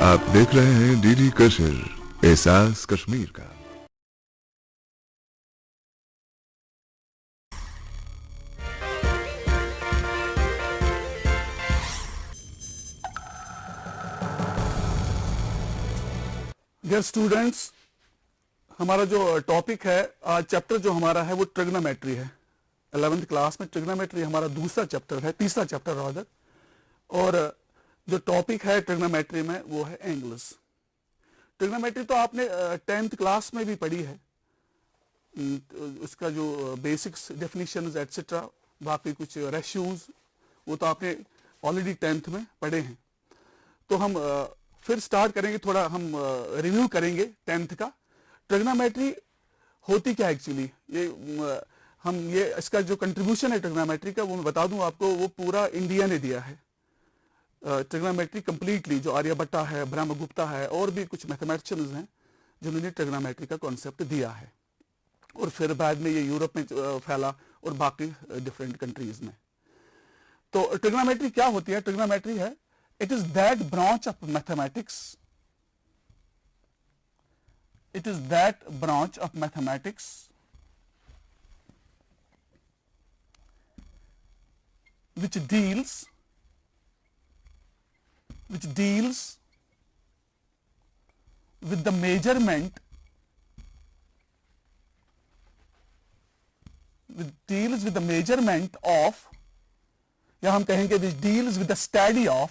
आप देख रहे हैं डीडी कश्मीर, एहसास कश्मीर का। डियर स्टूडेंट्स, हमारा जो टॉपिक है आज चैप्टर जो हमारा है वो ट्रिग्नोमेट्री है। 11th क्लास में ट्रिग्नोमेट्री हमारा दूसरा चैप्टर है, तीसरा चैप्टर रादर। और जो टॉपिक है ट्रिग्नोमेट्री में वो है एंगल्स। ट्रिग्नोमेट्री तो आपने 10th क्लास में भी पढ़ी है, उसका जो बेसिक्स डेफिनेशंस एटसेट्रा, बाकी कुछ रेशियोज वो तो आपने ऑलरेडी 10th में पढ़े हैं। तो हम फिर स्टार्ट करेंगे, थोड़ा हम रिव्यू करेंगे 10th का। ट्रिग्नोमेट्री होती क्या एक्चुअली, ये इसका जो कंट्रीब्यूशन है ट्रिग्नोमेट्री का वो मैं बता दूं आपको, वो पूरा इंडिया ने दिया है। ट्रिग्नोमेट्री कंप्लीटली जो आर्यभट्टा है, ब्रह्मगुप्ता है और भी कुछ मैथमेटिशियंस हैं जिन्होंने ट्रिग्नोमेट्री का कॉन्सेप्ट दिया है। और फिर बाद में ये यूरोप में फैला और बाकी डिफरेंट कंट्रीज में। तो ट्रिग्नोमेट्री क्या होती है? ट्रिग्नोमेट्री है, it is that branch of mathematics, it is that branch of mathematics which deals with the measurement, of, या हम कहेंगे which deals with the study of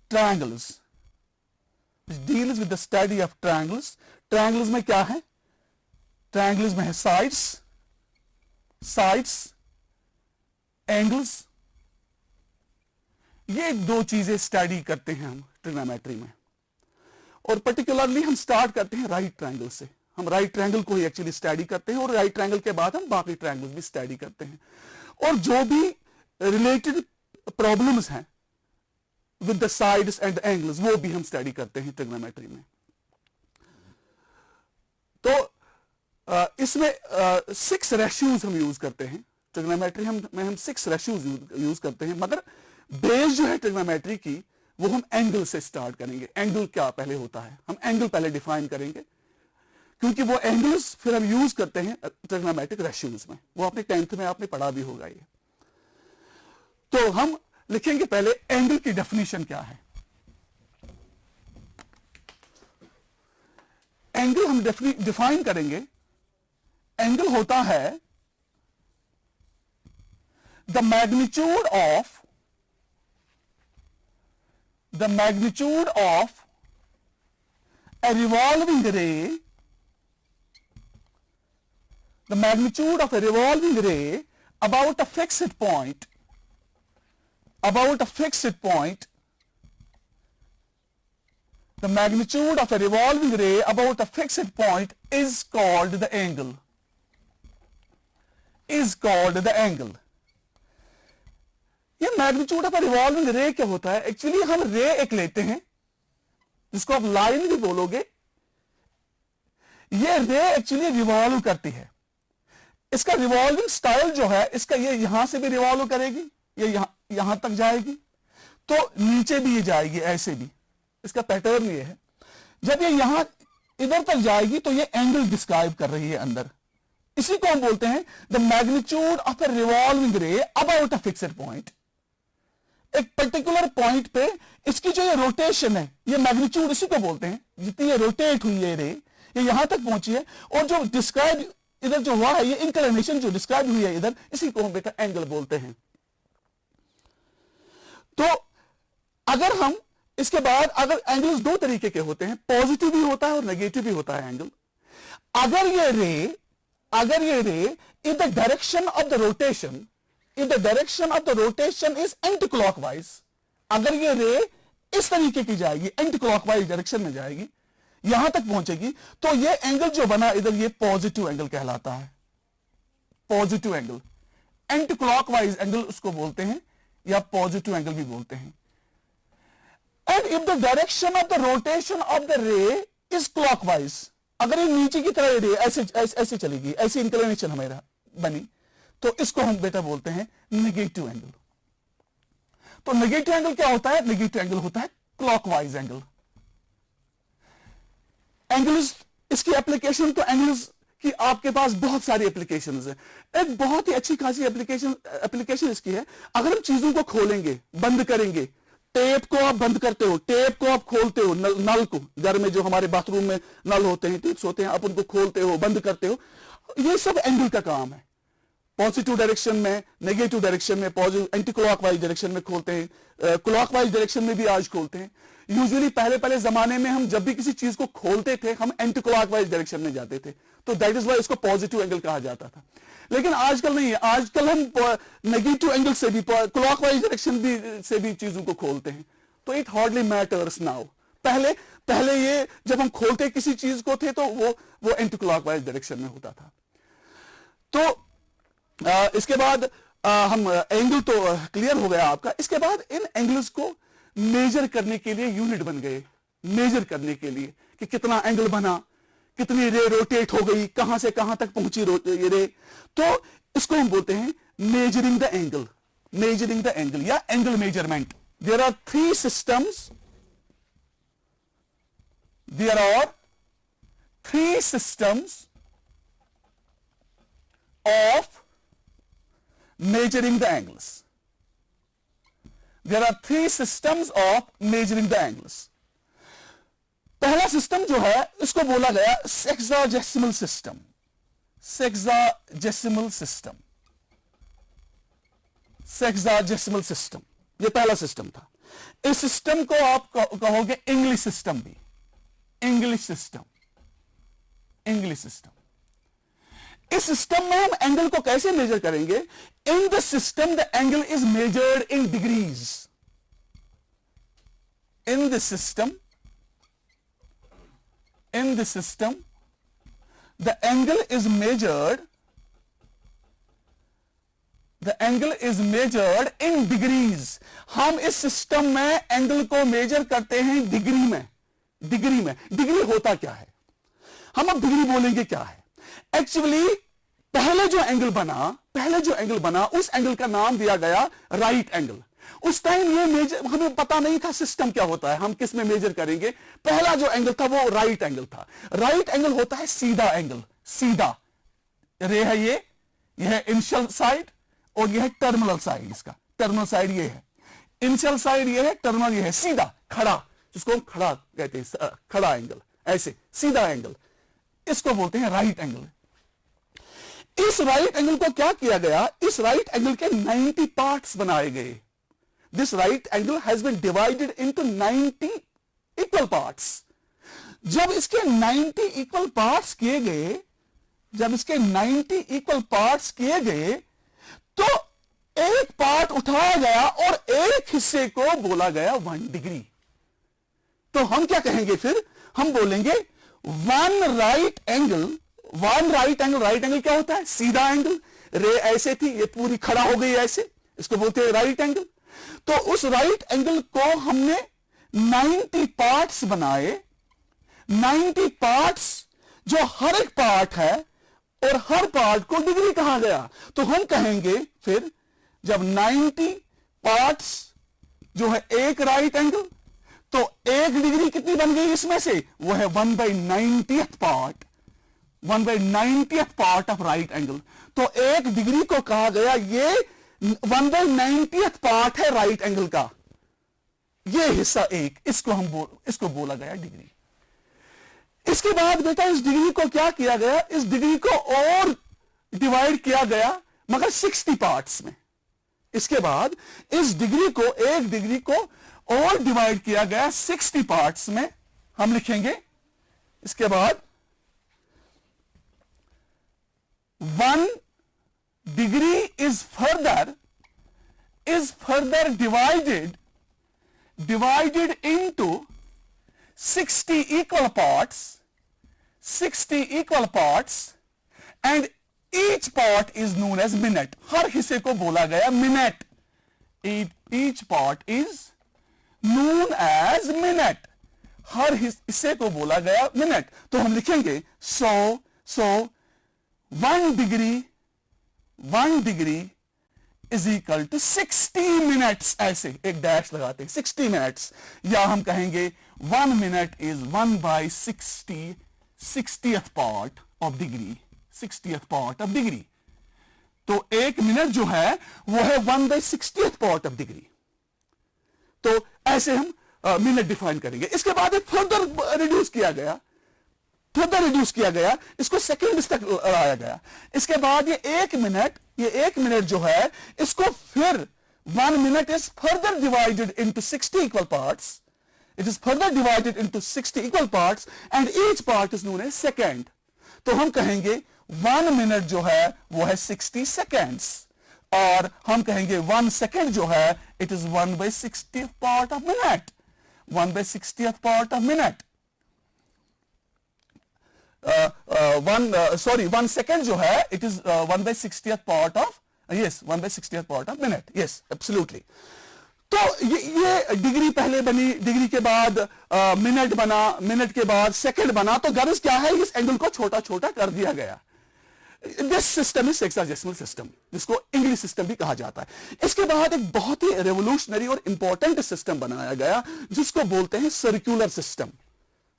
triangles, which deals with the study of triangles। triangles में क्या है? triangles में है sides, angles। ये दो चीजें स्टडी करते हैं हम ट्रिग्नोमेट्री में। और पर्टिकुलरली हम स्टार्ट करते हैं राइट ट्रायंगल से। हम राइट ट्रायंगल को ही एक्चुअली स्टडी करते हैं और राइट ट्रायंगल के बाद हम बाकी ट्रायंगल्स भी स्टडी करते हैं। और जो भी रिलेटेड प्रॉब्लम्स हैं with the sides and the angles वो भी हम स्टडी करते हैं ट्रिग्नोमेट्री में। तो इसमें 6 रेशियोज हम यूज करते हैं ट्रिग्नोमेट्री में हम 6 रेशियोज यूज करते हैं। मगर बेस जो है ट्रिग्नोमेट्री की वो हम एंगल से स्टार्ट करेंगे। एंगल क्या पहले होता है, हम एंगल पहले डिफाइन करेंगे, क्योंकि वो एंगल्स फिर हम यूज करते हैं ट्रिग्नोमेट्रिक रेशियोज में। वो आपने 10th में आपने पढ़ा भी होगा ये। तो हम लिखेंगे पहले एंगल की डेफिनेशन क्या है। एंगल हम डिफाइन करेंगे। एंगल होता है the magnitude of a revolving ray, the magnitude of a revolving ray about a fixed point, the magnitude of a revolving ray about a fixed point is called the angle, ये magnitude of revolving रे क्या होता है? Actually हम रे एक लेते हैं जिसको आप लाइन भी बोलोगे। ये रे एक्चुअली रिवॉल्व करती है। इसका रिवॉल्विंग स्टाइल जो है, इसका ये यहां से भी रिवॉल्व करेगी, ये यहां तक जाएगी, तो नीचे भी ये जाएगी, ऐसे भी इसका पैटर्न ये है। जब ये यहां इधर तक जाएगी तो ये एंगल डिस्क्राइब कर रही है अंदर। इसी को हम बोलते हैं the magnitude of A revolving रे अबाउट अ फिक्स्ड पॉइंट। एक पर्टिकुलर पॉइंट पे इसकी जो ये रोटेशन है, ये मैग्नीट्यूड इसी को बोलते हैं। जितनी ये रोटेट हुई है रे, ये यहां तक पहुंची है, और जो डिस्क्राइब इधर जो हुआ है, ये इंक्लिनेशन जो डिस्क्राइब हुई है इधर, इसी को हम बेटा एंगल बोलते हैं। तो अगर हम इसके बाद, अगर एंगल्स 2 तरीके के होते हैं, पॉजिटिव भी होता है और नेगेटिव भी होता है एंगल। अगर ये रे in the direction of the rotation is anti clockwise, अगर ये रे इस तरीके की जाएगी, एंटी क्लॉकवाइज डायरेक्शन में जाएगी, यहां तक पहुंचेगी, तो ये एंगल जो बना इधर, ये पॉजिटिव एंगल कहलाता है। Positive angle, anti clockwise angle उसको बोलते हैं, या पॉजिटिव एंगल भी बोलते हैं। And if the direction of the rotation of the रे इज क्लॉकवाइज, अगर ये नीचे की तरह रे ऐसे चलेगी, ऐसी इंक्लिनेशन हमें बनी, तो इसको हम बेटा बोलते हैं नेगेटिव एंगल। तो नेगेटिव एंगल क्या होता है? नेगेटिव एंगल होता है क्लॉकवाइज एंगल। एंगल्स, इसकी एप्लीकेशन तो एंगल्स कि आपके पास बहुत सारी एप्लीकेशंस हैं। एक बहुत ही अच्छी खासी एप्लीकेशन इसकी है, अगर हम चीजों को खोलेंगे, बंद करेंगे, टेप को आप बंद करते हो, टेप को आप खोलते हो, नल को, घर में जो हमारे बाथरूम में नल होते हैं, टेप्स होते हैं, आप उनको खोलते हो, बंद करते हो, ये सब एंगल का काम है। पॉजिटिव डायरेक्शन में, नेगेटिव डायरेक्शन में, पॉजिटिव एंटी क्लॉकवाइज डायरेक्शन में खोलते हैं, क्लॉकवाइज डायरेक्शन में भी आज खोलते हैं। यूजुअली पहले जमाने में हम जब भी किसी चीज को खोलते थे, हम एंटी क्लॉकवाइज डायरेक्शन में जाते थे, तो दैट इज वाई इसको पॉजिटिव एंगल कहा जाता था। लेकिन आजकल नहीं है, आजकल हम नेगेटिव एंगल से भी, क्लॉकवाइज डायरेक्शन से भी चीजों को खोलते हैं। तो इट हार्डली मैटर्स नाउ। पहले ये जब हम खोलते किसी चीज को थे तो वो एंटी क्लॉकवाइज डायरेक्शन में होता था। तो इसके बाद हम एंगल तो क्लियर हो गया आपका। इसके बाद इन एंगल्स को मेजर करने के लिए यूनिट बन गए, मेजर करने के लिए कि कितना एंगल बना, कितनी रे रोटेट हो गई, कहां से कहां तक पहुंची ये रे। तो इसको हम बोलते हैं measuring the angle, measuring the angle या angle measurement. There are three systems, there are three systems of measuring the angles. There are three systems of measuring the angles. पहला सिस्टम जो है इसको बोला गया sexagesimal system, sexagesimal system, sexagesimal system, ये पहला system था। इस सिस्टम को आप कहोगे इंग्लिश सिस्टम भी, इंग्लिश सिस्टम, इंग्लिश सिस्टम। इस सिस्टम में हम एंगल को कैसे मेजर करेंगे? In the system the angle is measured in degrees. In the system, in the system the angle is measured, the angle is measured in degrees. हम इस system में angle को मेजर करते हैं डिग्री में, डिग्री में। Degree होता क्या है? हम अब डिग्री बोलेंगे क्या है? एक्चुअली पहले जो एंगल बना, उस एंगल का नाम दिया गया राइट एंगल। उस टाइम ये मेजर, हमें पता नहीं था सिस्टम क्या होता है, हम किस में मेजर करेंगे। पहला जो एंगल था वो राइट एंगल था। राइट एंगल होता है सीधा एंगल, सीधा रे है ये है इनिशियल साइड और ये है टर्मिनल साइड। इसका टर्मिनल साइड ये है, इनिशियल साइड ये है, टर्मिनल ये है, सीधा खड़ा, जिसको हम खड़ा कहते हैं, खड़ा एंगल, ऐसे सीधा एंगल, इसको बोलते हैं राइट एंगल। इस राइट एंगल को क्या किया गया? इस राइट एंगल के 90 पार्ट्स बनाए गए। This right angle has been divided into 90 equal parts. जब इसके 90 इक्वल पार्ट्स किए गए, जब इसके 90 इक्वल पार्ट्स किए गए, तो एक पार्ट उठाया गया और एक हिस्से को बोला गया 1 डिग्री। तो हम क्या कहेंगे फिर? हम बोलेंगे one right angle, one right angle. Right angle क्या होता है? सीधा एंगल। रे ऐसे थी, ये पूरी खड़ा हो गई ऐसे, इसको बोलते हैं राइट एंगल। तो उस राइट एंगल को हमने 90 पार्ट्स बनाए। 90 पार्ट्स जो हर एक पार्ट है और हर पार्ट को डिग्री कहा गया। तो हम कहेंगे फिर जब 90 पार्ट्स जो है एक राइट एंगल, तो एक डिग्री कितनी बन गई इसमें से? वो है 1/90th part, 1/90th part of right angle. तो एक डिग्री को कहा गया ये 1/90th पार्ट है राइट एंगल का, ये हिस्सा एक, इसको बोला गया डिग्री। इसके बाद बेटा इस डिग्री को क्या किया गया? इस डिग्री को और डिवाइड किया गया, मगर 60 पार्ट्स में। इसके बाद इस डिग्री को, एक डिग्री को और डिवाइड किया गया 60 पार्ट्स में। हम लिखेंगे इसके बाद 1 degree is further divided into 60 equal parts, 60 equal parts, and each part is known as minute. हर हिस्से को बोला गया minute. Each part is known as minute. हर हिस्से को बोला गया मिनट। तो हम लिखेंगे 100 1 degree 1 degree is equal to 60 minutes, ऐसे एक डैश लगाते हैं 60 मिनट्स, या हम कहेंगे 1 minute is 1/60 60th part of degree, 60th part of degree. तो एक मिनट जो है वो है 1/60th पार्ट ऑफ डिग्री। तो ऐसे हम मिनट डिफाइन करेंगे। इसके बाद फर्दर रिड्यूस किया गया, इसको सेकेंड्स तक लाया गया। इसके बाद ये एक मिनट जो है इसको फिर 1 minute is further divided into 60 equal parts, it is further divided into 60 equal parts and each part is known as second. तो हम कहेंगे 1 मिनट जो है वो है 60 सेकेंड्स, और हम कहेंगे 1 सेकेंड जो है it is 1/60th part of minute, 1/60th part of minute. 1 second जो है it is 1/60th part of, yes 1/60th part of minute, yes absolutely. तो ये डिग्री पहले बनी, डिग्री के बाद मिनट बना, मिनट के बाद सेकंड बना। तो गर्ज क्या है, इस एंगल को छोटा छोटा कर दिया गया। This system is sexagesimal system, जिसको इंग्लिश सिस्टम भी कहा जाता है। इसके बाद एक बहुत ही रेवोल्यूशनरी और इंपॉर्टेंट सिस्टम बनाया गया जिसको बोलते हैं सर्कुलर सिस्टम।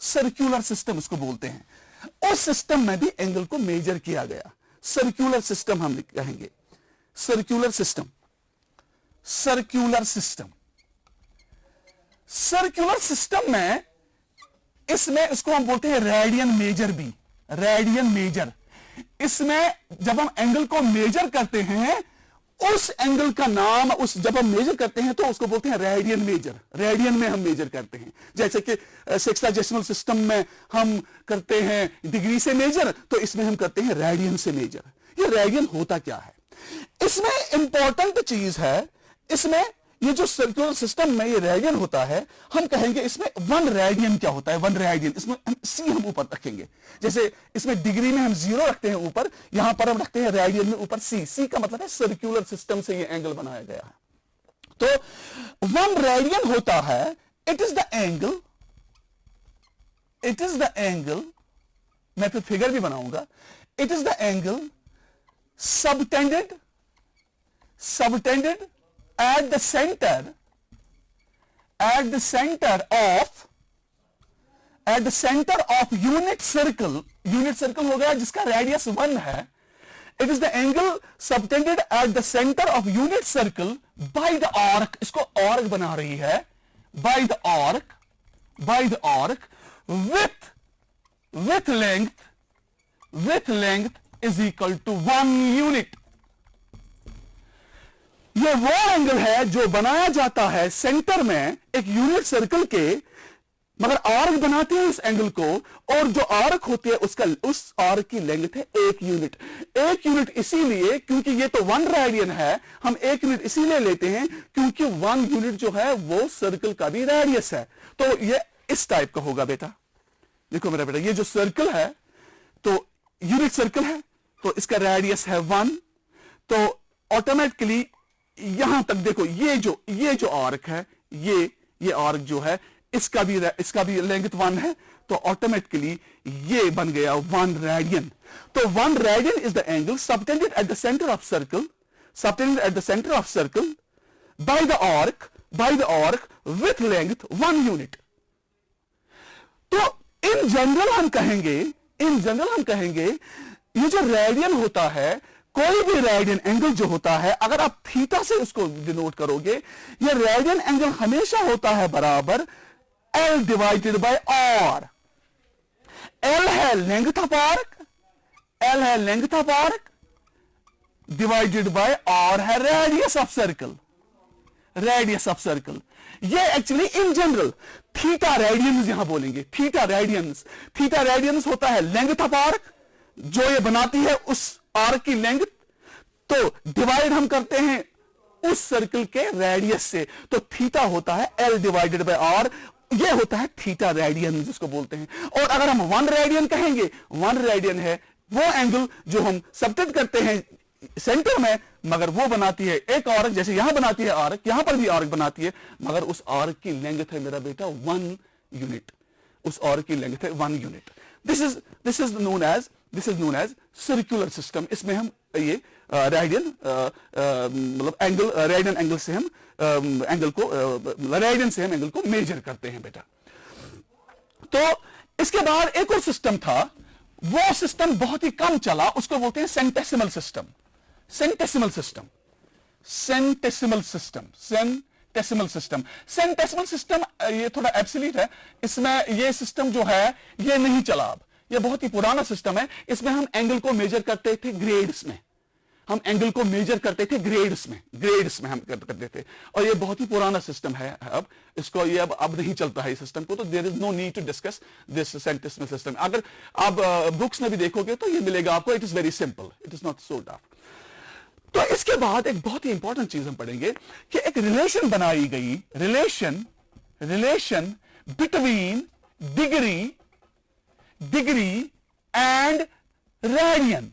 सर्कुलर सिस्टम उसको बोलते हैं। उस सिस्टम में भी एंगल को मेजर किया गया। सर्कुलर सिस्टम हम कहेंगे, circular system, circular system. Circular system में इसमें इसको हम बोलते हैं रेडियन मेजर भी, रेडियन मेजर। इसमें जब हम एंगल को मेजर करते हैं, उस एंगल का नाम, उस जब हम मेजर करते हैं तो उसको बोलते हैं रेडियन मेजर। रेडियन में हम मेजर करते हैं। जैसे कि सेक्साडेसिमल सिस्टम में हम करते हैं डिग्री से मेजर, तो इसमें हम करते हैं रेडियन से मेजर। ये रेडियन होता क्या है, इसमें इंपॉर्टेंट चीज है, इसमें ये जो सर्कुलर सिस्टम में ये रेडियन होता है, हम कहेंगे इसमें 1 रेडियन क्या होता है, 1 रेडियन। इसमें सी हम ऊपर रखेंगे, जैसे इसमें डिग्री में हम 0 रखते हैं ऊपर, यहां पर हम रखते हैं रेडियन में ऊपर सी। सी का मतलब है सर्कुलर सिस्टम से ये एंगल बनाया गया है। तो 1 रेडियन होता है, it is the angle, it is the angle, मैं फिर फिगर भी बनाऊंगा, it is the angle subtended at the center of unit circle हो गया जिसका रेडियस 1 है। It is the angle subtended at the center of unit circle by the arc, इसको arc बना रही है, by the arc with length is equal to 1 unit। ये वो एंगल है जो बनाया जाता है सेंटर में एक यूनिट सर्कल के, मगर आर्क बनाते हैं इस एंगल को, और जो आर्क होती है उस आर्क की लेंथ है 1 यूनिट। 1 यूनिट इसीलिए क्योंकि ये तो 1 रेडियन है, हम 1 यूनिट इसीलिए लेते हैं क्योंकि 1 यूनिट जो है वो सर्कल का भी रेडियस है। तो ये इस टाइप का होगा बेटा। देखो मेरा बेटा, ये जो सर्कल है तो यूनिट सर्कल है, तो इसका रेडियस है 1। तो ऑटोमेटिकली यहां तक देखो, ये जो आर्क है, ये आर्क जो है इसका भी लेंथ 1 है, तो ऑटोमेटिकली ये बन गया 1 रेडियन। तो 1 radian is the angle subtended at the centre of circle by the arc with length 1 unit. तो इन जनरल हम कहेंगे ये जो रेडियन होता है, कोई भी रेडियन एंगल जो होता है, अगर आप थीटा से उसको डिनोट करोगे, ये रेडियन एंगल हमेशा होता है बराबर L divided by R। L है length of arc, divided by R है रेडियस ऑफ सर्कल। ये actually in general theta radians यहां बोलेंगे, थीटा रेडियंस होता है लेंथ ऑफ आर्क, जो ये बनाती है उस आर्क की लेंथ, तो डिवाइड हम करते हैं उस सर्कल के रेडियस से, तो थीटा होता है L डिवाइडेड बाय R। ये होता है थीटा रेडियन जिसको बोलते हैं। और अगर हम 1 रेडियन कहेंगे, 1 रेडियन है वो एंगल जो हम सबटेंड करते हैं सेंटर में, मगर वो बनाती है एक आर्क, जैसे यहां बनाती है आर्क, यहां पर भी आर्क बनाती है, मगर उस आर्क की लेंथ है मेरा बेटा 1 यूनिट। उस आर्क की लेंथ है 1 unit. This is known as circular system. इसमें हम ये रेडियन, मतलब एंगल, रेडियन एंगल से हम एंगल को, रेडियन से हम एंगल को मेजर करते हैं बेटा। तो इसके बाद एक और सिस्टम था, वो सिस्टम बहुत ही कम चला, उसको बोलते हैं centesimal system. Centesimal system, centesimal system, centesimal system, centesimal system ये थोड़ा एब्सोल्यूट है, इसमें ये सिस्टम जो है ये नहीं चला अब, ये बहुत ही पुराना सिस्टम है। इसमें हम एंगल को मेजर करते थे ग्रेड्स में, हम एंगल को मेजर करते थे ग्रेड्स में हम करते थे, और ये बहुत ही पुराना सिस्टम है। अब इसको ये अब नहीं चलता है इस सिस्टम को, तो there is no need to discuss this centesimal system. अगर आप बुक्स में भी देखोगे तो ये मिलेगा आपको, it is very simple, it is not so tough. तो इसके बाद एक बहुत ही इंपॉर्टेंट चीज हम पढ़ेंगे कि एक रिलेशन बनाई गई, relation between degree and radian,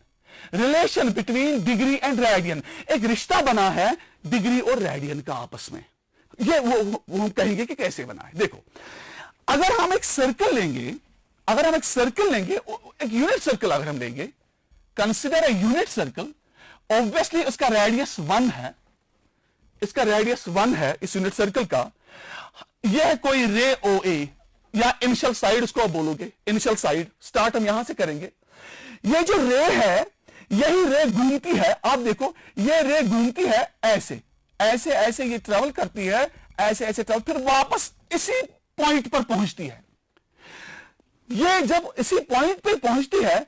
relation between degree and radian, एक रिश्ता बना है डिग्री और रेडियन का आपस में। ये वो हम कहेंगे कि कैसे बना है। देखो, अगर हम एक सर्कल लेंगे, एक यूनिट सर्कल अगर हम लेंगे, consider a unit circle, obviously उसका रेडियस 1 है, इसका रेडियस 1 है इस यूनिट सर्कल का। यह है कोई रे OA, या इनिशियल साइड उसको आप बोलोगे, इनिशियल साइड, स्टार्ट हम यहां से करेंगे। ये जो रे है, यही रे घूमती है, आप देखो ये रे घूमती है ऐसे ऐसे ऐसे, ये ट्रेवल करती है ऐसे ऐसे ट्रेवल, फिर वापस इसी पॉइंट पर पहुंचती है। ये जब इसी पॉइंट पर पहुंचती है,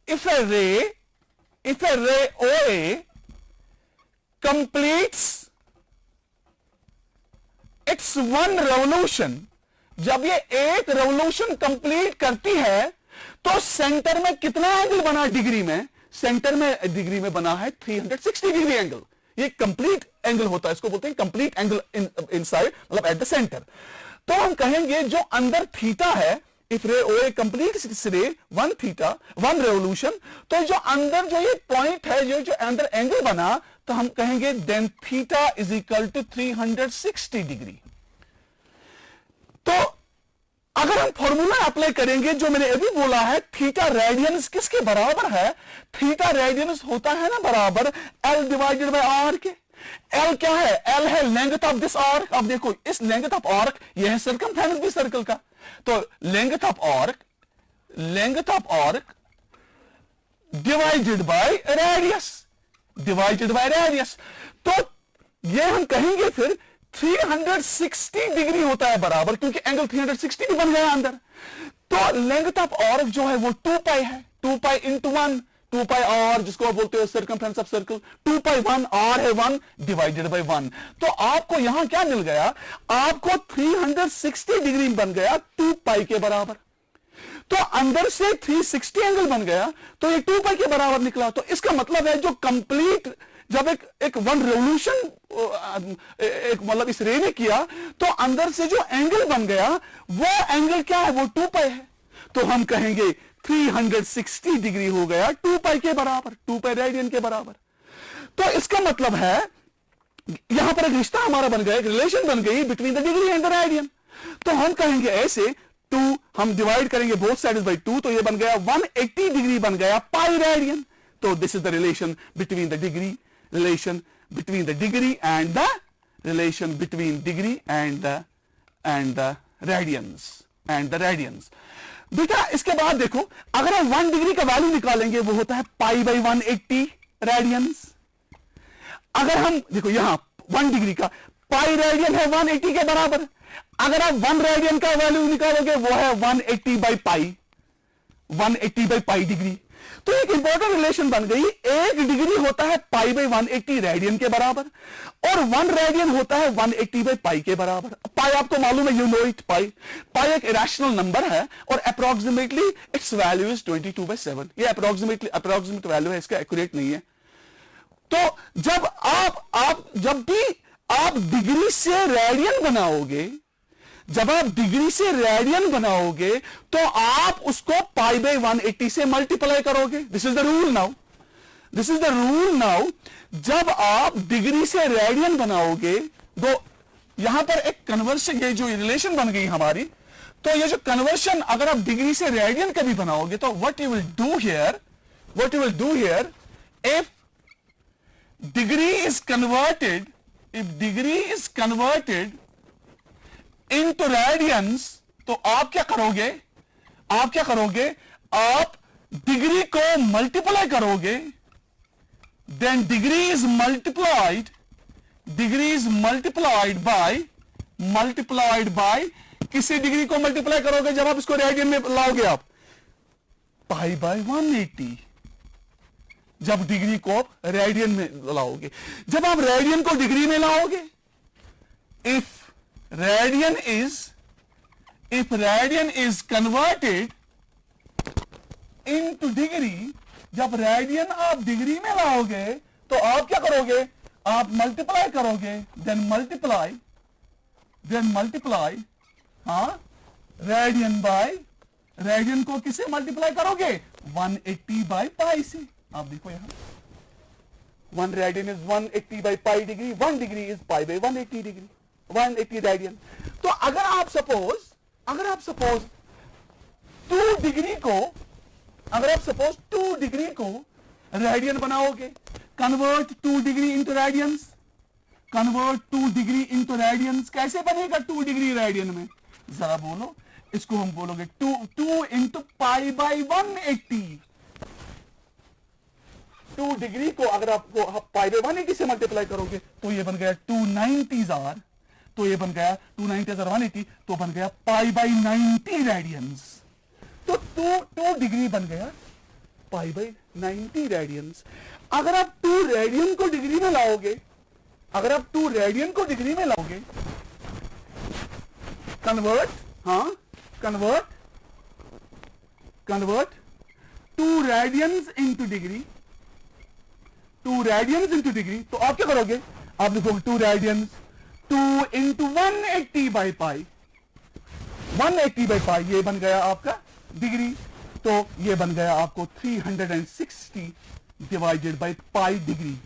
इफ ए रे OA completes its one revolution, जब ये एक रेवोल्यूशन कंप्लीट करती है तो सेंटर में कितना एंगल बना डिग्री में, सेंटर में डिग्री में बना है 360 डिग्री एंगल। ये कंप्लीट एंगल होता है, इसको बोलते हैं कंप्लीट एंगल इनसाइड, मतलब एट द सेंटर। तो हम कहेंगे जो अंदर थीटा है, इफ रे OA कंप्लीट रे 1 थीटा 1 रेवोल्यूशन, तो जो अंदर जो ये पॉइंट है, जो अंदर एंगल बना, तो हम कहेंगे then theta is equal to 360 degree. तो अगर हम फॉर्मूला अप्लाई करेंगे जो मैंने अभी बोला है, थीटा रेडियंस किसके बराबर है, थीटा रेडियंस होता है ना बराबर L डिवाइडेड बाय R के। L क्या है, L है लेंथ ऑफ दिस आर्क। अब देखो इस लेंथ ऑफ आर्क, यह है सर्कमफ्रेंस भी सर्कल का, तो length of arc divided by radius, तो ये हम कहेंगे फिर 360 डिग्री होता है बराबर, क्योंकि एंगल 360 भी बन गया अंदर। तो लेंथ ऑफ आर्क जो है वो 2 पाई है, 2 पाई इंटू 1, 2 पाई R जिसको आप बोलते हो circumference of circle, 2 pi 1, R है 1 डिवाइडेड बाय 1। तो आपको यहां क्या मिल गया, आपको 360 डिग्री बन गया 2 पाई के बराबर। तो अंदर से 360 एंगल बन गया, तो ये 2 पाई के बराबर निकला। तो इसका मतलब है जो कंप्लीट, जब एक 1 रेवोल्यूशन एक मतलब इस रे ने किया, तो अंदर से जो एंगल बन गया वो एंगल क्या है, वो 2 पाई है। तो हम कहेंगे 360 डिग्री हो गया 2 पाई के बराबर, 2 पाई रेडियन के बराबर। तो इसका मतलब है यहां पर एक रिश्ता हमारा बन गया, एक रिलेशन बन गई between the degree and the radian. तो हम कहेंगे ऐसे, 2 हम डिवाइड करेंगे बोथ साइड्स बाय 2, तो ये बन गया 180 डिग्री बन गया पाई रेडियन। तो this is the relation between the degree, relation between the degree and the relation between degree and the radians बेटा। इसके बाद देखो, अगर हम 1 डिग्री का वैल्यू निकालेंगे वो होता है पाई बाई 180 रेडियंस। अगर हम देखो यहां 1 डिग्री का पाई रेडियन है 180 के बराबर, अगर आप 1 रेडियन का वैल्यू निकालोगे वो है 180 by pi, 180 by pi degree. तो एक इंपॉर्टेंट रिलेशन बन गई, 1 डिग्री होता है पाई बाई 180 रेडियन के बराबर, और 1 रेडियन होता है 180 बाई पाई के बराबर। पाई आपको मालूम है, यू नो इट, पाई एक इरेशनल नंबर है, और अप्रोक्सीमेटली इट्स वैल्यू इज 22/7। ये अप्रोक्सीमेट वैल्यू है, इसका एक्यूरेट नहीं है। तो जब भी आप डिग्री से रेडियन बनाओगे, जब आप डिग्री से रेडियन बनाओगे तो आप उसको पाई बाई 180 से मल्टीप्लाई करोगे। This is the rule now, जब आप डिग्री से रेडियन बनाओगे, तो यहां पर एक कन्वर्शन, ये जो रिलेशन बन गई हमारी, तो ये जो कन्वर्शन अगर आप डिग्री से रेडियन कभी बनाओगे, तो what you will do here, degree is converted, if degree is converted into radians, तो आप क्या करोगे, आप डिग्री को मल्टीप्लाई करोगे, then degree is multiplied by किसी डिग्री को मल्टीप्लाई करोगे जब आप इसको रेडियन में लाओगे, आप पाई बाय 180, जब डिग्री को आप रेडियन में लाओगे, जब आप रेडियन को डिग्री में लाओगे, if radian is converted into degree, जब रेडियन आप डिग्री में लाओगे तो आप क्या करोगे, आप मल्टीप्लाई करोगे, then multiply radian by, radian को किसे मल्टीप्लाई करोगे, 180 बाय पाई से। आप देखो यहां 1 radian is 180 by pi degree, 1 degree is pi by 180 degree, 180 radian. तो अगर आप सपोज 2 डिग्री को रेडियन बनाओगे, कन्वर्ट 2 डिग्री इंटू रेडियंस, कैसे बनेगा 2 डिग्री रेडियन में, जरा बोलो, इसको हम बोलोगे 2 इंटू पाई बाई 180। 2 डिग्री को अगर आपको पाई बाई 180 से मल्टीप्लाई करोगे तो ये बन गया 290 आर, तो ये बन गया 290 180, तो बन गया पाई बाई 90 रेडियंस। तो 2 डिग्री बन गया पाई बाई 90 रेडियंस। अगर आप 2 रेडियन को डिग्री में लाओगे, कन्वर्ट 2 रेडियंस इंटू डिग्री, तो आप क्या करोगे, आप लिखोगे 2 radians 2 into 180 by pi, 180 by pi, ये बन गया आपका डिग्री, तो ये बन गया आपको 360 डिवाइडेड बाई पाई डिग्री।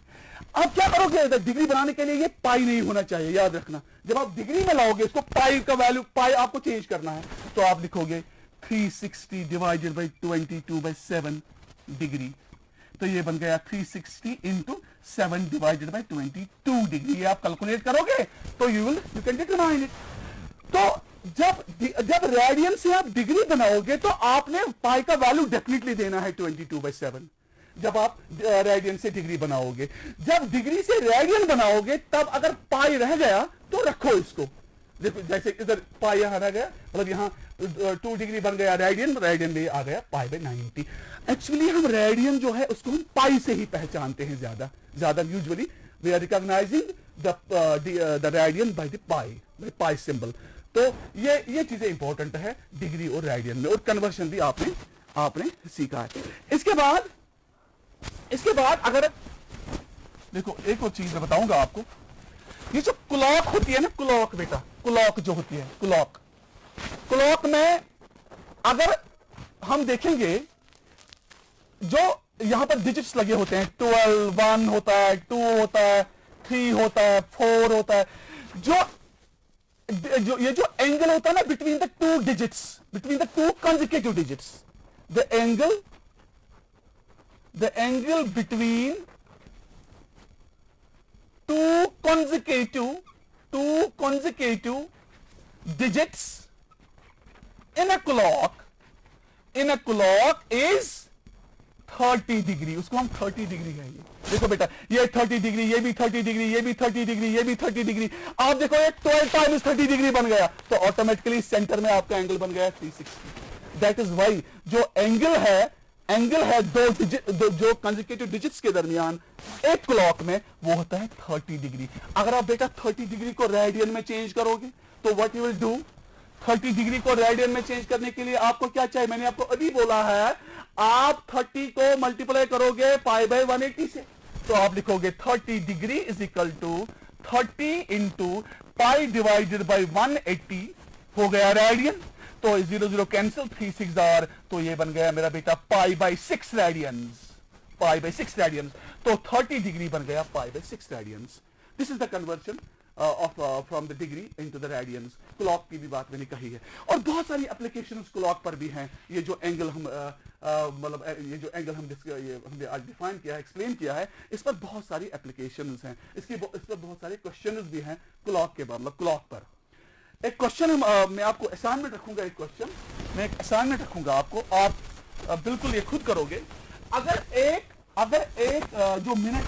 अब क्या करोगे, डिग्री बनाने के लिए ये पाई नहीं होना चाहिए, याद रखना, जब आप डिग्री में लाओगे इसको पाई का वैल्यू, पाई आपको चेंज करना है, तो आप लिखोगे 360 डिवाइडेड बाई 22/7 डिग्री, तो ये बन गया 360 इंटू 7 डिवाइडेड बाई 22 डिग्री। ये आप कैलकुलेट करोगे तो यू कैन डिटरमाइन इट। तो जब रेडियन से आप डिग्री बनाओगे तो आपने पाई का वैल्यू डेफिनेटली देना है 22/7, जब आप रेडियन से डिग्री बनाओगे। जब डिग्री से रेडियन बनाओगे तब अगर पाई रह गया तो रखो इसको, जैसे इधर पाई यहां रह गया, मतलब यहां 2 डिग्री बन गया रेडियन में आ गया पाई बाय 90। एक्चुअली हम रेडियन जो है उसको हम पाई से ही पहचानते हैं ज्यादा usually we are recognising the radian by the pi symbol. तो ये चीजें इंपॉर्टेंट है डिग्री और रेडियन में, और कन्वर्शन भी आपने सीखा है। इसके बाद अगर देखो एक और चीज मैं बताऊंगा आपको, ये जो क्लॉक होती है ना, क्लॉक जो होती है, क्लॉक में अगर हम देखेंगे जो यहां पर डिजिट्स लगे होते हैं, 12, 1 होता है, 2 होता है, 3 होता है, 4 होता है, ये जो एंगल होता है ना between the 2 digits, between the 2 consecutive digits, the angle between 2 consecutive digits in a clock is 30 degree, उसको हम 30 डिग्री कहेंगे। देखो बेटा, ये 30 डिग्री, ये भी 30 डिग्री, ये भी 30 डिग्री, ये भी 30 डिग्री। आप देखो ये 12 टाइम्स 30 डिग्री बन गया, तो ऑटोमेटिकली सेंटर में आपका एंगल बन गया 360। दैट इज वाई जो एंगल है जो कंसेक्यूटिव डिजिट्स के दरमियान एक क्लॉक में, वो होता है 30 डिग्री। अगर आप बेटा 30 डिग्री को रेडियन में चेंज करोगे तो what you will do, 30 degree को रेडियन में चेंज करने के लिए आपको क्या चाहिए, मैंने आपको अभी बोला है, आप 30 को मल्टीप्लाई करोगे पाई बाय 180 से, तो आप लिखोगे 30 degree is equal to 30 into pi divided by 180, हो गया रेडियन। तो 0 0 कैंसिल, 3 6 आर, तो ये बन गया मेरा बेटा पाई बाई 6 रेडियंस, तो 30 डिग्री बन गया pi by 6 radians. This is the conversion from the degree into the radians. Clock की भी बात मैंने कही है और बहुत सारी एप्लीकेशंस क्लॉक पर भी हैं। ये जो एंगल हम मतलब ये जो एंगल हमने आज डिफाइन किया है, एक्सप्लेन किया है, इस पर बहुत सारी एप्लीकेशंस हैं। इस पर बहुत सारे क्वेश्चंस भी हैं क्लॉक के मतलब क्लॉक पर। एक क्वेश्चन मैं आपको असाइनमेंट रखूंगा, एक क्वेश्चन मैं एक असाइनमेंट रखूंगा आपको, आप बिल्कुल ये खुद करोगे। अगर एक जो मिनट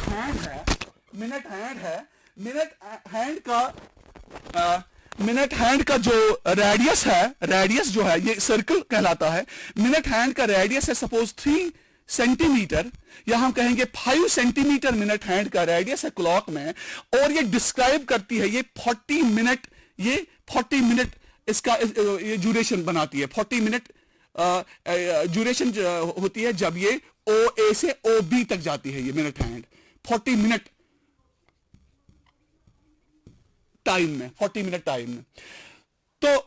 हैंड का जो रेडियस जो है, ये सर्कल कहलाता है। मिनट हैंड का रेडियस है सपोज 3 सेंटीमीटर, या हम कहेंगे 5 सेंटीमीटर मिनट हैंड का रेडियस है क्लॉक में, और ये डिस्क्राइब करती है, ये 40 मिनट इसका ये ड्यूरेशन बनाती है। 40 मिनट ड्यूरेशन होती है जब ये OA से OB तक जाती है, ये मिनट हैंड 40 मिनट टाइम में, 40 मिनट टाइम में। तो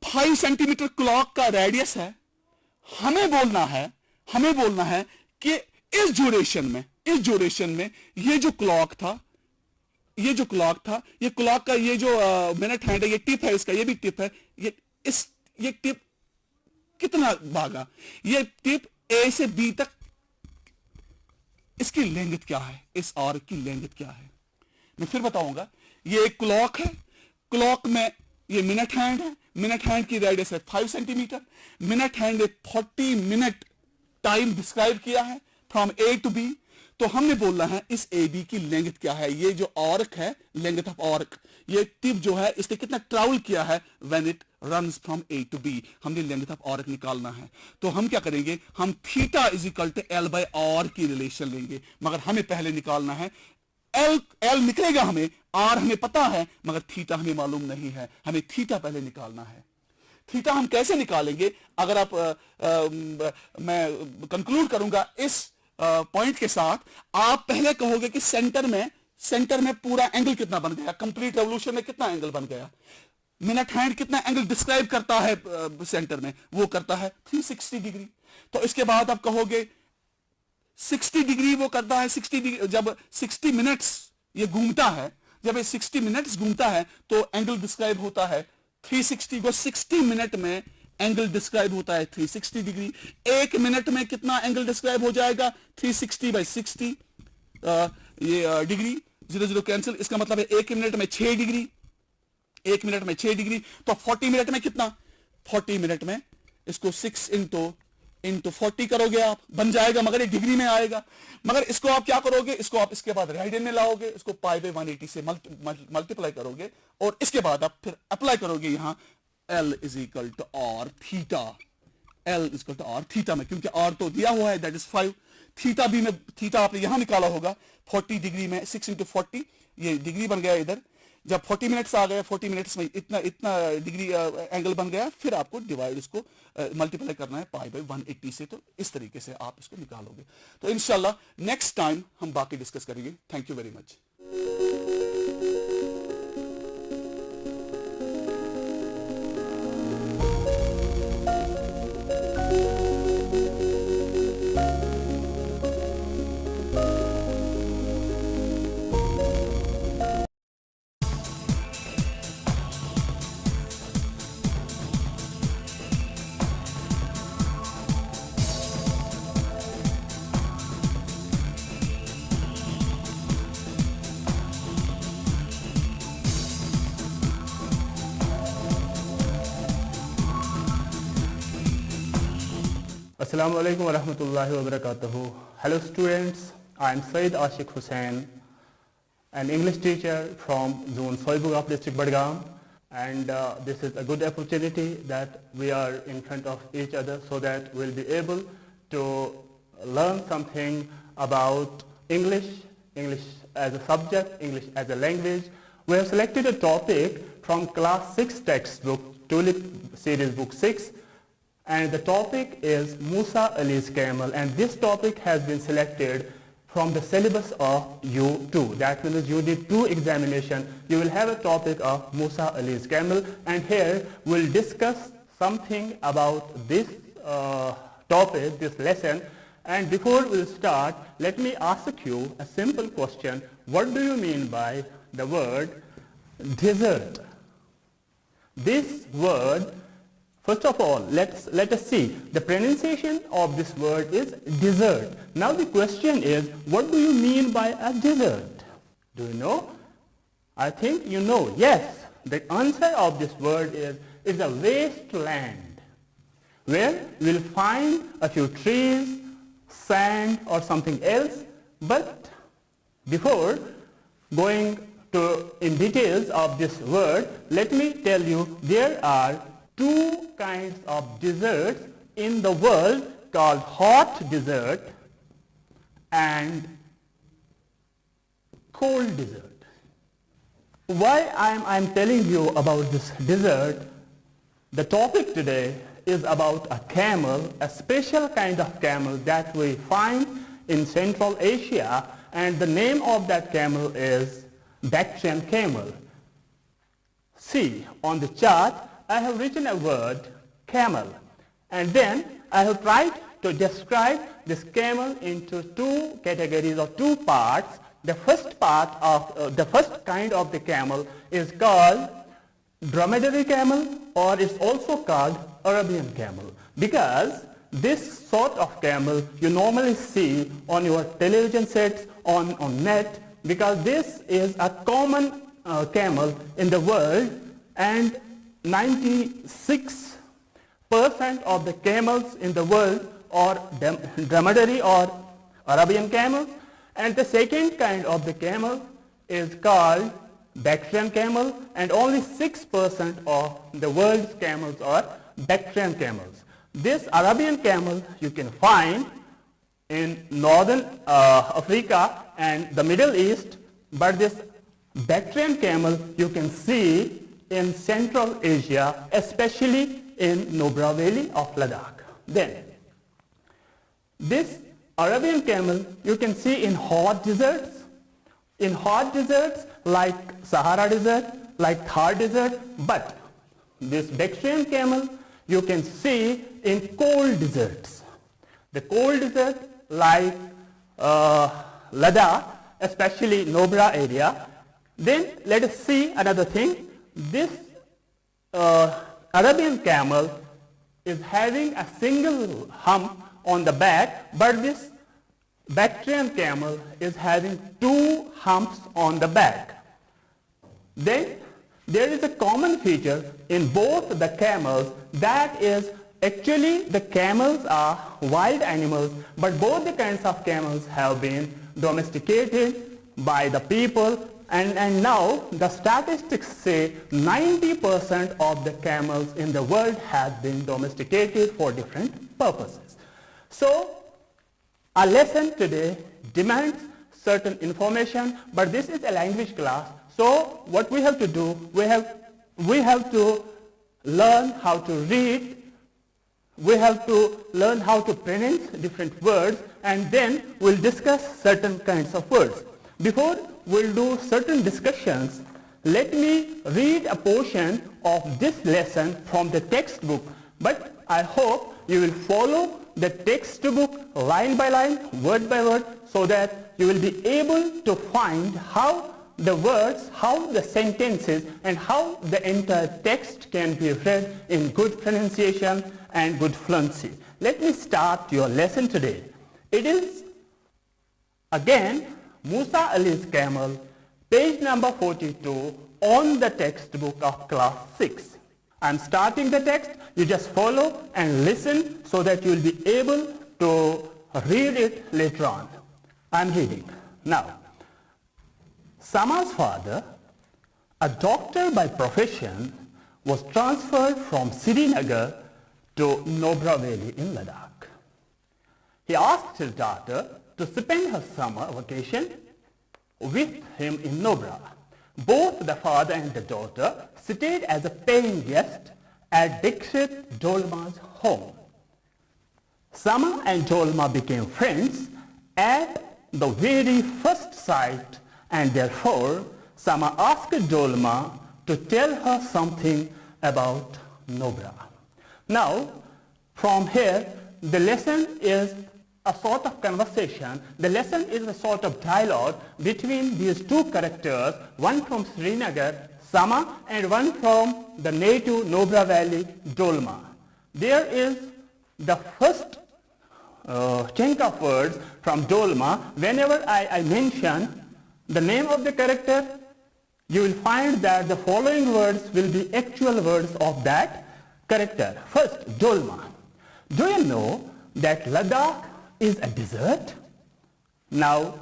5 सेंटीमीटर क्लॉक का रेडियस है। हमें बोलना है कि इस ड्यूरेशन में ये जो क्लॉक था, ये क्लॉक का ये जो मिनट हैंड है, ये टिप है इसका, ये भी टिप है, ये टिप कितना भागा, ये टिप A से B तक, इसकी लेंथ क्या है, इस आर्क की लेंथ क्या है, मैं फिर बताऊंगा। ये एक क्लॉक है, क्लॉक में ये मिनट हैंड है, मिनट हैंड की रेडियस है 5 सेंटीमीटर। मिनट हैंड ने 40 मिनट टाइम डिस्क्राइब किया है फ्रॉम A टू B। तो हमने बोलना है इस AB की लेंथ क्या है। ये जो आर्क है, लेंथ ऑफ आर्क, ये टिप जो है इसने कितना ट्रैवल किया है when it runs from A to B, हमने लेंथ ऑफ आर्क निकालना है। तो हम क्या करेंगे, हम theta is equal to L/R की रिलेशन लेंगे, मगर हमें पहले निकालना है L निकलेगा हमें, R हमें पता है, मगर थीटा हमें मालूम नहीं है, हमें थीटा पहले निकालना है। थीटा हम कैसे निकालेंगे, अगर आप मैं कंक्लूड करूंगा इस पॉइंट के साथ। आप पहले कहोगे कि सेंटर में पूरा एंगल कितना बन गया, कंप्लीट रेवोल्यूशन में कितना एंगल बन गया। मिनट हैंड कितना एंगल डिस्क्राइब करता है सेंटर में, वो करता है 360 डिग्री। तो इसके बाद आप कहोगे 60 डिग्री वो करता है, 60 डिग्री जब 60 मिनट्स ये घूमता है, जब ये 60 मिनट्स घूमता है तो एंगल डिस्क्राइब होता है 360 को 60 मिनट में एंगल डिस्क्राइब होता है 360 डिग्री। एक मिनट में कितना एंगल डिस्क्राइब हो जाएगा, 360/60 ये डिग्री, 0 कैंसिल, इसका मतलब है एक मिनट में 6 डिग्री, एक मिनट में 6 डिग्री। तो 40 मिनट में कितना, 40 मिनट में इसको 6 इंटू 40 करोगे आप, बन जाएगा, मगर ये डिग्री में आएगा। मगर इसको आप क्या करोगे, इसको आप इसके बाद रेडियन में लाओगे, इसको π/180 से मल्टीप्लाई करोगे, और इसके बाद आप फिर अप्लाई करोगे यहां L is equal to R theta. L is equal to R theta में, क्योंकि R तो दिया हुआ है, दैट इज 5। थीटा भी में, थीटा आपने यहां निकाला होगा 40 डिग्री में 6 इंटू 40, ये डिग्री बन गया इधर। जब 40 मिनट्स आ गए, 40 मिनट्स में इतना डिग्री एंगल बन गया, फिर आपको डिवाइड इसको मल्टीप्लाई करना है π/180 से। तो इस तरीके से आप इसको निकालोगे। तो इंशाल्लाह नेक्स्ट टाइम हम बाकी डिस्कस करेंगे। Thank you very much. Assalamu alaikum wa rahmatullahi wa barakatuhu. Hello students, I am Sayyid Ashik Hussain, an English teacher from Zone Soibugaf district Badgam, and this is a good opportunity that we are in front of each other so that we'll be able to learn something about English as a subject, English as a language. We have selected a topic from class 6 textbook, Tulip series book 6. And the topic is Musa Ali's Camel, and this topic has been selected from the syllabus of U2. That means Unit 2 examination, you will have a topic of Musa Ali's Camel, and here we'll discuss something about this topic, this lesson. And before we start, let me ask you a simple question. What do you mean by the word desert. This word, first of all, let us see. The pronunciation of this word is desert. Now the question is, what do you mean by a desert? Do you know? I think you know. Yes, the answer of this word is a wasteland, where you will find a few trees, sand or something else. But before going in details of this word, let me tell you there are two kinds of deserts in the world called hot desert and cold desert. Why I'm telling you about this desert? The topic today is about a camel, a special kind of camel that we find in Central Asia, and the name of that camel is Bactrian camel. See, on the chart I have written a word camel, and then I have tried to describe this camel into two categories or two parts. The first part of the first kind of the camel is called dromedary camel, or it's also called Arabian camel, because this sort of camel you normally see on your television sets, on net, because this is a common camel in the world, and 96% of the camels in the world are dromedary or Arabian camels. And the second kind of the camel is called Bactrian camel, and only 6% of the world's camels are Bactrian camels. This Arabian camel you can find in northern Africa and the Middle East, but this Bactrian camel you can see in Central Asia, especially in Nubra Valley of Ladakh. Then this Arabian camel you can see in hot deserts like Sahara Desert, like Thar Desert, but this Bactrian camel you can see in cold deserts. The cold desert like Ladakh, especially Nubra area. Then let us see another thing. This Arabian camel is having a single hump on the back, but this Bactrian camel is having two humps on the back. Then there is a common feature in both the camels, that is actually the camels are wild animals, but both the kinds of camels have been domesticated by the people, and now the statistics say 90% of the camels in the world have been domesticated for different purposes. So our lesson today demands certain information, but this is a language class, so what we have to do, we have to learn how to read, we have to learn how to pronounce different words, and then we'll discuss certain kinds of words. Before we'll do certain discussions, let me read a portion of this lesson from the textbook, but I hope you will follow the textbook line by line, word by word, so that you will be able to find how the words, how the sentences, and how the entire text can be read in good pronunciation and good fluency. Let me start your lesson today. It is again Musa Ali's camel, page number 42 on the textbook of class 6. I am starting the text, you just follow and listen so that you will be able to read it later on. I am reading. Now, Sama's father, a doctor by profession, was transferred from Srinagar to Nubra Valley in Ladakh. He asked his daughter to spend her summer vacation with him in Nubra. Both the father and the daughter stayed as a paying guest at Dixit Dolma's home. Sama and Dolma became friends at the very first sight, and therefore Sama asked Dolma to tell her something about Nubra. Now, from here, the lesson is a sort of conversation. The lesson is a sort of dialogue between these two characters, one from Srinagar, Sama, and one from the native Nubra Valley, Dolma. There is the first chunk of words from Dolma. Whenever I mention the name of the character, you will find that the following words will be actual words of that character. First, Dolma. Do you know that Ladakh is a desert? Now,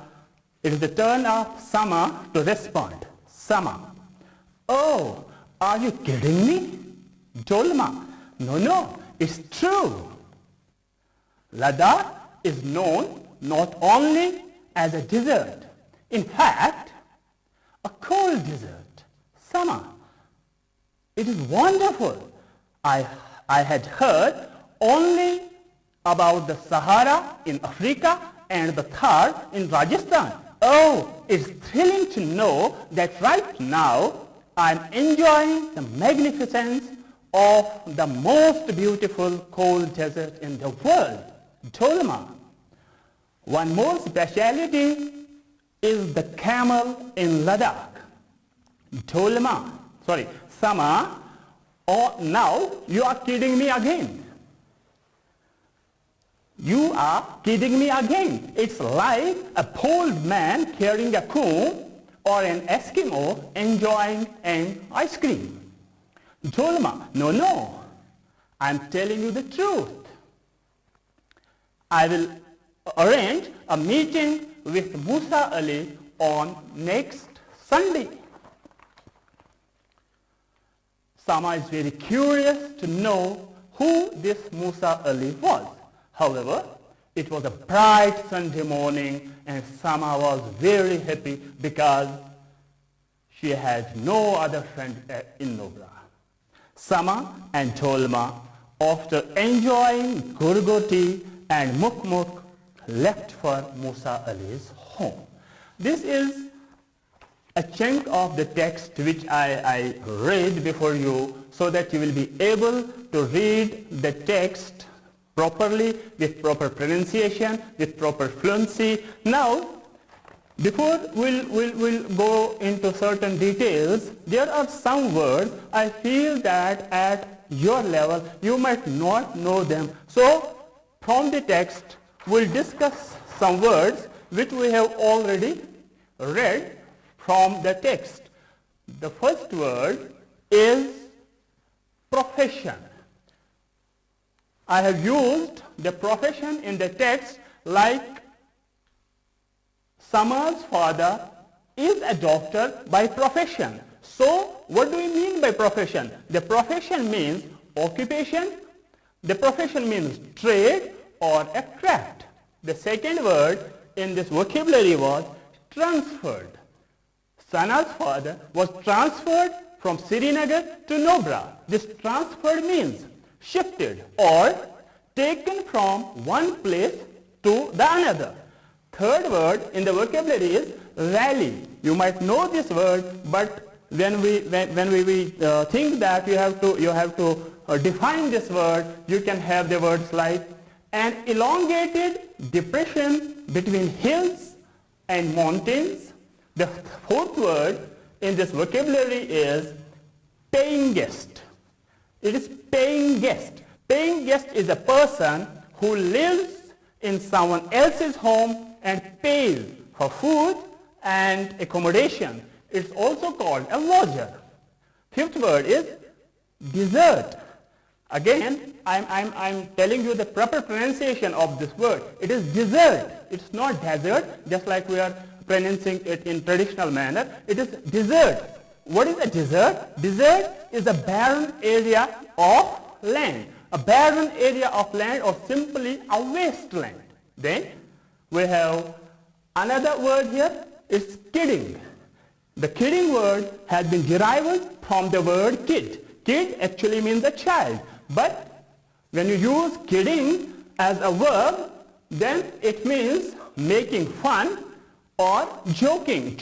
it is the turn of Sama to respond. Sama. Oh, are you kidding me? Dolma. No, it's true. Ladakh is known not only as a desert, in fact, a cold desert. Sama. It is wonderful. I had heard only about the Sahara in Africa and the Thar in Rajasthan. Oh, it's thrilling to know that right now I'm enjoying the magnificence of the most beautiful cold desert in the world, Dolma. One more speciality is the camel in Ladakh. Sama. Oh, now you are kidding me again. You are kidding me again. It's like a bold man carrying a comb or an Eskimo enjoying an ice cream. Dolma, no, I'm telling you the truth. I will arrange a meeting with Musa Ali on next Sunday. Sama is very curious to know who this Musa Ali was. However, it was a bright Sunday morning and Sama was very happy because she had no other friend in Nubra. Sama and Dolma, after enjoying Gurgoti and Mukmuk, left for Musa Ali's home. This is a chunk of the text which I read before you so that you will be able to read the text properly, with proper pronunciation, with proper fluency. Now, before we'll go into certain details, there are some words I feel that at your level you might not know them. So, from the text, we'll discuss some words which we have already read from the text. The first word is profession. I have used the profession in the text like Sama's father is a doctor by profession. So, what do we mean by profession? The profession means occupation. The profession means trade or a craft. The second word in this vocabulary was transferred. Sana's father was transferred from Srinagar to Nubra. This transferred means shifted or taken from one place to the another. Third word in the vocabulary is rally. You might know this word, but when we think that you have to define this word, you can have the words like an elongated depression between hills and mountains. The fourth word in this vocabulary is paying guest. It is paying guest. Paying guest is a person who lives in someone else's home and pays for food and accommodation. It's also called a lodger. Fifth word is desert. Again, I'm telling you the proper pronunciation of this word. It is desert. It's not desert, just like we are pronouncing it in traditional manner. It is desert. What is a desert? Desert is a barren area of land. A barren area of land, or simply a wasteland. Then we have another word here. It's kidding. The kidding word has been derived from the word kid. Kid actually means a child. But when you use kidding as a verb, then it means making fun or joking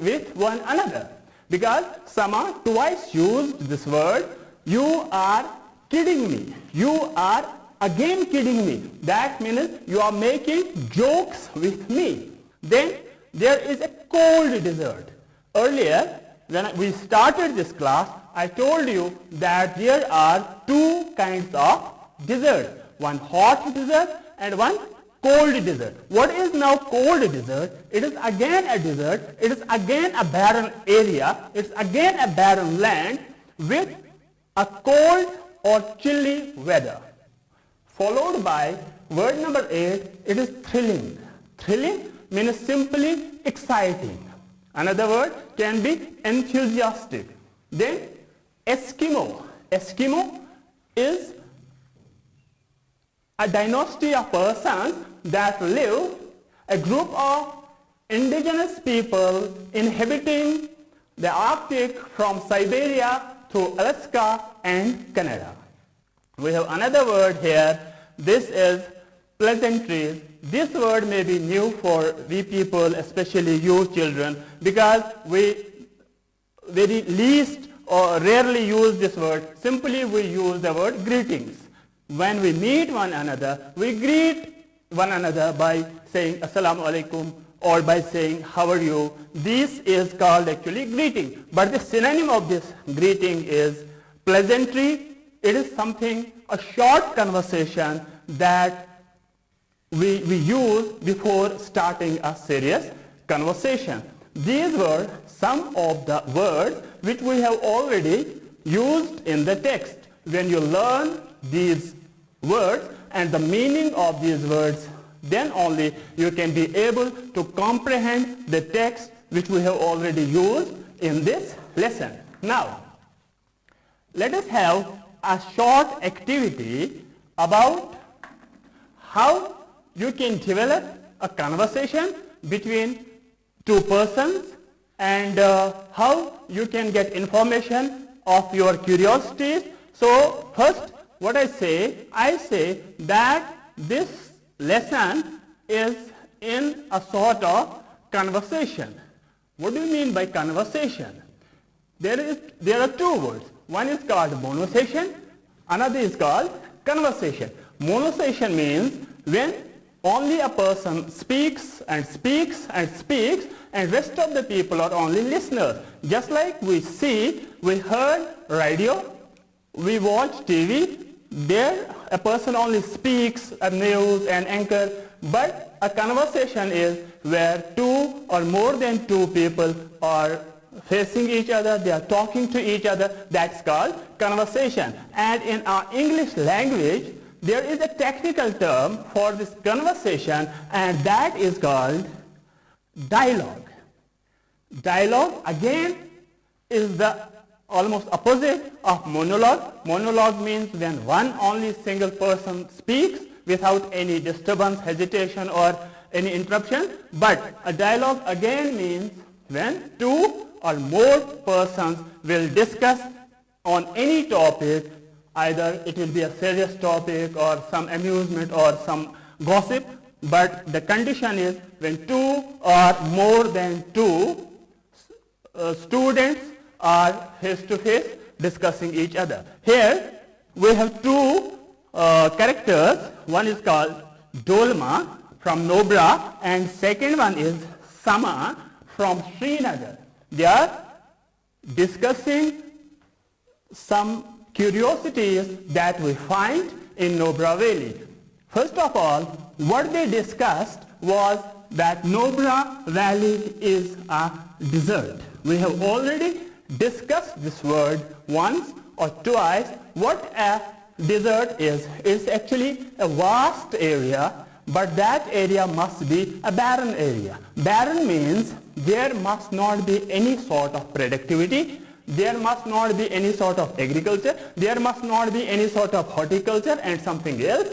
with one another. Because Sama twice used this word, you are kidding me. You are again kidding me. That means you are making jokes with me. Then there is a cold desert. Earlier when we started this class, I told you that there are two kinds of desert, one hot desert and one cold desert. What is now cold desert? It is again a desert, it is again a barren area, it is again a barren land with a cold or chilly weather. Followed by word number 8, it is thrilling. Thrilling means simply exciting. Another word can be enthusiastic. Then Eskimo. Eskimo is a dynasty of persons that live, a group of indigenous people inhabiting the Arctic from Siberia to Alaska and Canada. We have another word here. This is pleasantries. This word may be new for we people, especially you children, because we very least or rarely use this word. Simply we use the word greetings. When we meet one another, we greet one another by saying Assalamu alaikum or by saying how are you. This is called actually greeting. But the synonym of this greeting is pleasantry. It is something, a short conversation that we use before starting a serious conversation. These were some of the words which we have already used in the text. When you learn these words and the meaning of these words, then only you can be able to comprehend the text which we have already used in this lesson. Now, let us have a short activity about how you can develop a conversation between two persons and how you can get information of your curiosities. So first, what I say that this lesson is in a sort of conversation. What do you mean by conversation? There are two words. One is called monosession, another is called conversation. Monosession means when only a person speaks and speaks and speaks and rest of the people are only listeners. Just like we see, we heard radio, we watch TV, there a person only speaks a news and anchor, but a conversation is where two or more than two people are facing each other, they are talking to each other. That's called conversation. And in our English language, there is a technical term for this conversation, and that is called dialogue. Dialogue again is the almost opposite of monologue. Monologue means when one only single person speaks without any disturbance, hesitation or any interruption. But a dialogue again means when two or more persons will discuss on any topic, either it will be a serious topic or some amusement or some gossip, but the condition is when two or more than two students are face to face discussing each other. Here we have two characters. One is called Dolma from Nobra and second one is Sama from Srinagar. They are discussing some curiosities that we find in Nobra Valley. First of all, what they discussed was that Nobra Valley is a desert. We have already discussed this word once or twice. What a desert is, it's actually a vast area, but that area must be a barren area. Barren means there must not be any sort of productivity, there must not be any sort of agriculture, there must not be any sort of horticulture and something else,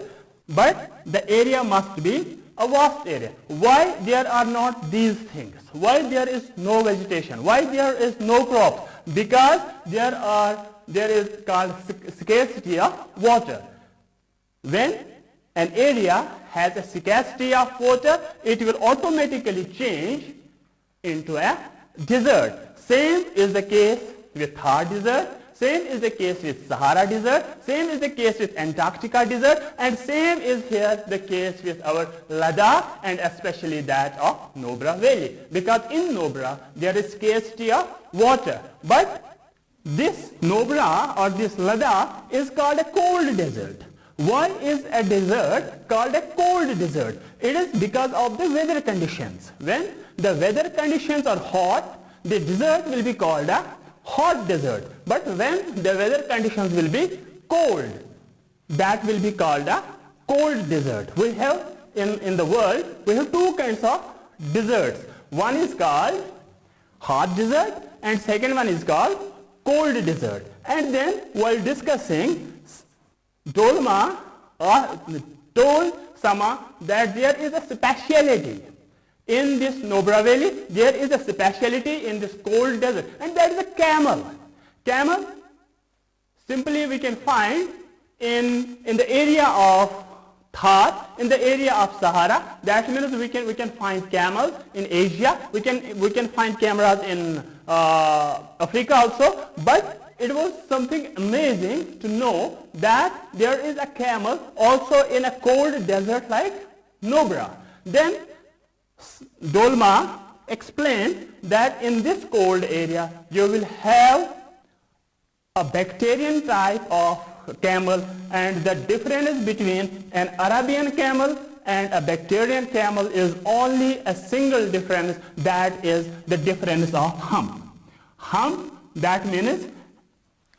but the area must be a vast area. Why there are not these things? Why there is no vegetation? Why there is no crops? Because there is called scarcity of water. When an area has a scarcity of water, it will automatically change into a desert. Same is the case with Thar desert. Same is the case with Sahara Desert, same is the case with Antarctica Desert, and same is here the case with our Ladakh and especially that of Nubra Valley. Because in Nubra there is scarcity of water. But this Nubra or this Ladakh is called a cold desert. Why is a desert called a cold desert? It is because of the weather conditions. When the weather conditions are hot, the desert will be called a hot desert. But when the weather conditions will be cold, that will be called a cold desert. We have in the world, we have two kinds of deserts. One is called hot desert and second one is called cold desert. And then while discussing, Dolma told Sama that there is a speciality in this Nubra Valley, there is a speciality in this cold desert, and that is a camel. Camel, simply we can find in the area of Thar, in the area of Sahara. That means we can find camels in Asia. We can find camels in Africa also. But it was something amazing to know that there is a camel also in a cold desert like Nubra. Then Dolma explained that in this cold area you will have a bacterian type of camel, and the difference between an Arabian camel and a bacterian camel is only a single difference, that is the difference of hump. Hump, that means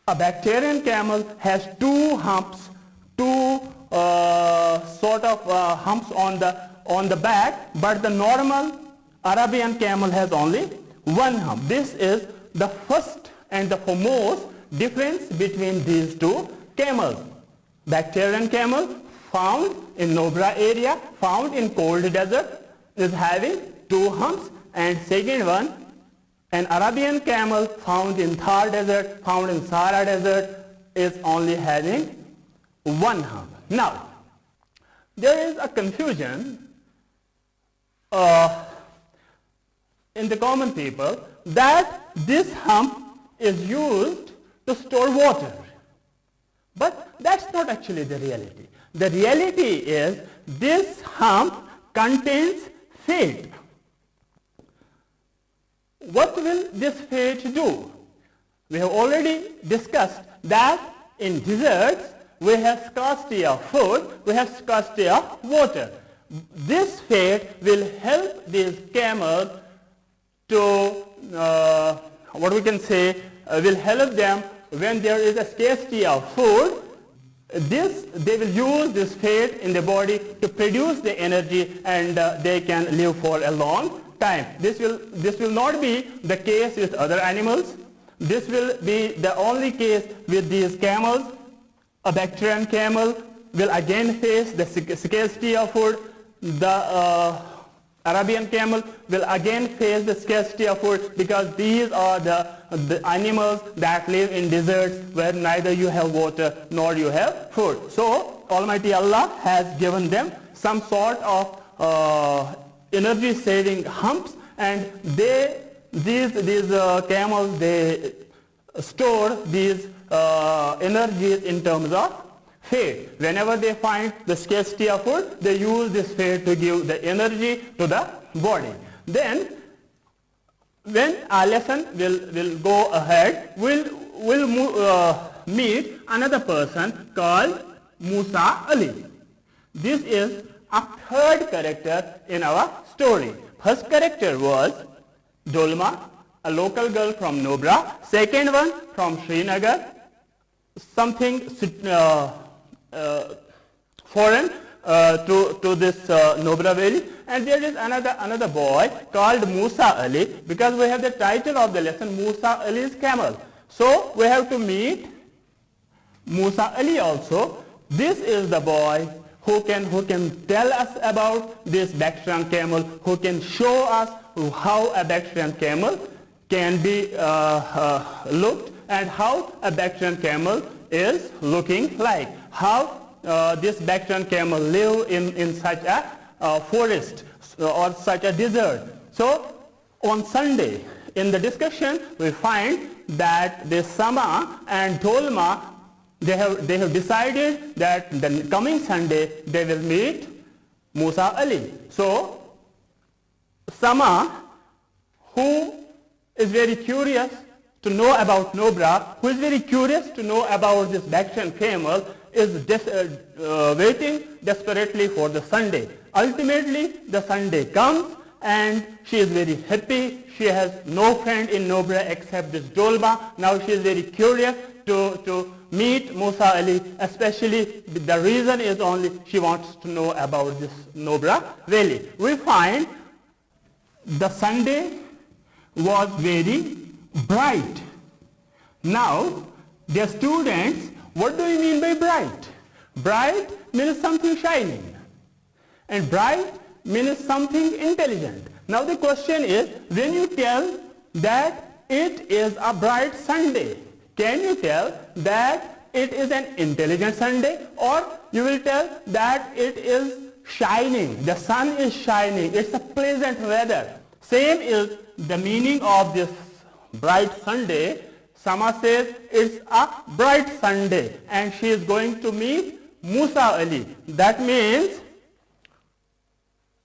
a bacterian camel has two humps, two sort of humps on the back, but the normal Arabian camel has only one hump. This is the first and the foremost difference between these two camels. Bacterian camel found in Nubra area, found in cold desert, is having two humps, and second one, an Arabian camel found in Thar desert, found in Sahara desert, is only having one hump. Now, there is a confusion in the common people that this hump is used to store water. But that's not actually the reality. The reality is this hump contains fat. What will this fat do? We have already discussed that in deserts we have scarcity of food, we have scarcity of water. This fat will help these camels to, what we can say, will help them when there is a scarcity of food. They will use this fat in the body to produce the energy, and they can live for a long time. This will not be the case with other animals. This will be the only case with these camels. A bacterian camel will again face the scarcity of food. The Arabian camel will again face the scarcity of food, because these are the animals that live in deserts where neither you have water nor you have food. So Almighty Allah has given them some sort of energy saving humps, and these camels, they store these energies in terms of fat. Whenever they find the scarcity of food, they use this fat to give the energy to the body. Then when our lesson will go ahead, we'll meet another person called Musa Ali. This is a third character in our story. First character was Dolma, a local girl from Nubra. Second one from Srinagar, something foreign to this Nubra Valley. And there is another boy called Musa Ali, because we have the title of the lesson, Musa Ali's Camel. So we have to meet Musa Ali also. This is the boy who can tell us about this bacterian camel, who can show us how a bacterian camel can be looked, and how a bacterian camel is looking like, how this bacterian camel live in such a forest or such a desert. So on Sunday in the discussion we find that the Sama and Dolma, they have decided that the coming Sunday they will meet Musa Ali. So Sama, who is very curious to know about Nubra, who is very curious to know about this Bactrian camel, is waiting desperately for the Sunday. Ultimately, the Sunday comes and she is very happy. She has no friend in Nubra except this Dolma. Now she is very curious to meet Musa Ali, especially the reason is only she wants to know about this Nubra Valley. We find the Sunday was very bright. Now, dear students, what do you mean by bright? Bright means something shining, and bright means something intelligent. Now the question is, when you tell that it is a bright Sunday, can you tell that it is an intelligent Sunday, or you will tell that it is shining, the sun is shining, it's a pleasant weather. Same is the meaning of this bright Sunday. Sama says it's a bright Sunday and she is going to meet Musa Ali. That means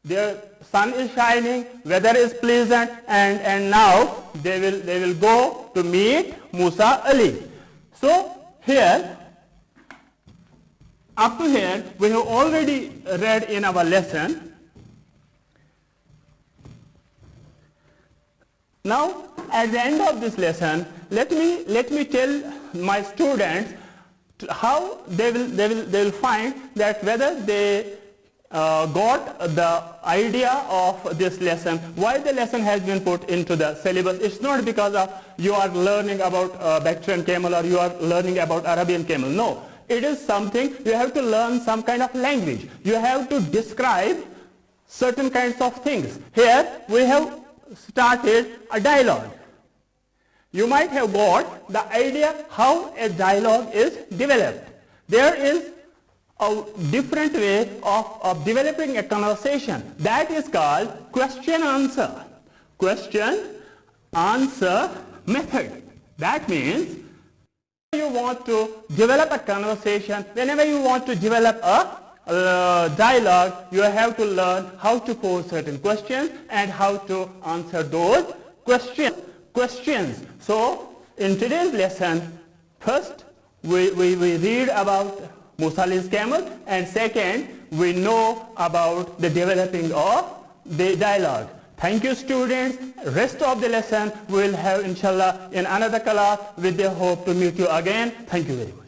their sun is shining, weather is pleasant, and now they will go to meet Musa Ali. So here, up to here, we have already read in our lesson. Now, at the end of this lesson, let me tell my students how they will find that whether they got the idea of this lesson, why the lesson has been put into the syllabus. It's not because of you are learning about Bactrian camel or you are learning about Arabian camel. No, it is something you have to learn some kind of language. You have to describe certain kinds of things. Here we have started a dialogue. You might have got the idea how a dialogue is developed. There is a different way of developing a conversation. That is called question-answer. Question-answer method. That means you want to develop a conversation, whenever you want to develop a dialogue, you have to learn how to pose certain questions and how to answer those questions. So in today's lesson, first we read about Musa Ali's camel, and second we know about the developing of the dialogue. Thank you students. Rest of the lesson we will have inshallah in another class with the hope to meet you again. Thank you very much.